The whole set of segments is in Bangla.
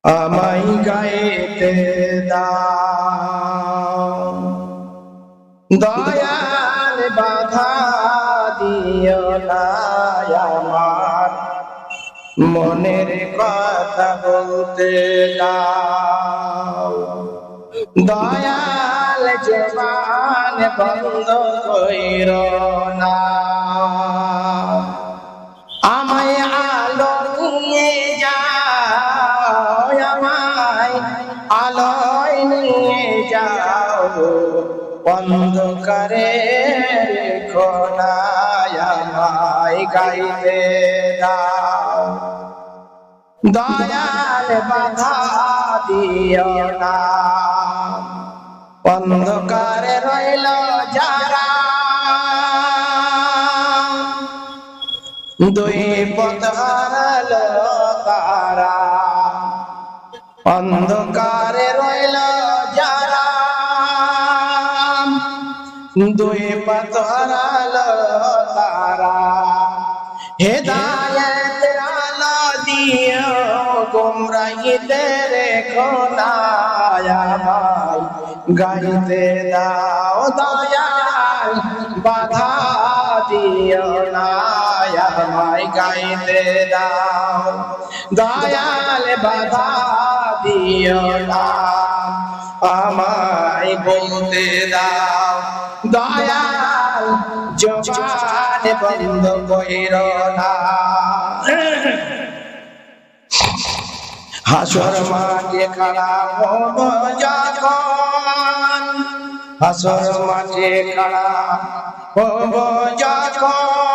আমায় গাইতে দাও দয়াল বাধা দিও না আমার মনের কথা বলতে দাও দয়াল জবান বন্ধ কইরো না আমায় আলো নিয়ে যাও আমায় আলোয় নিয়ে যাও অন্ধকারে রেখো না আমায় গাইতে দাও দয়াল বাধা দিও না অন্ধকারে রইল যারা দুই পথ হারালো তারা অন্ধকারে রইল যারা দুই পথ হারালো তারা হেদায়েতের আলো দিও গুমরাহিতে রেখো না আমায় গাইতে দাও দয়াল বাধা দিও না আমায় গাইতে দাও দয়াল বাধা দিও না আমায় বলতে দাও দয়াল জবান বন্ধ কইরো না হাসর মাঠে খাড়া হব যখন হাসর মাঠে খাড়া হব যখন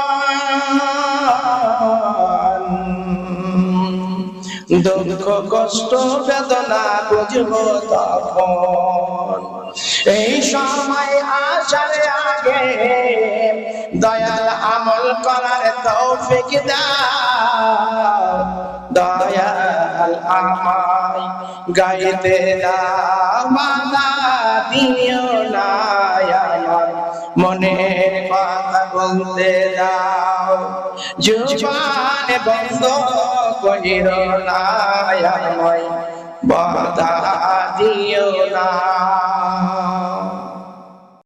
দুঃখ কষ্ট বেদনা বুঝব তখন এই সময় আসার আগে দয়াল আমল করার তৌফিক দাও দয়াল আমায় গাইতে দাও বাধা দিও না আমার মনের কথা বলতে দাও জবান বন্ধ কইরো না আমায় বাধা দিও না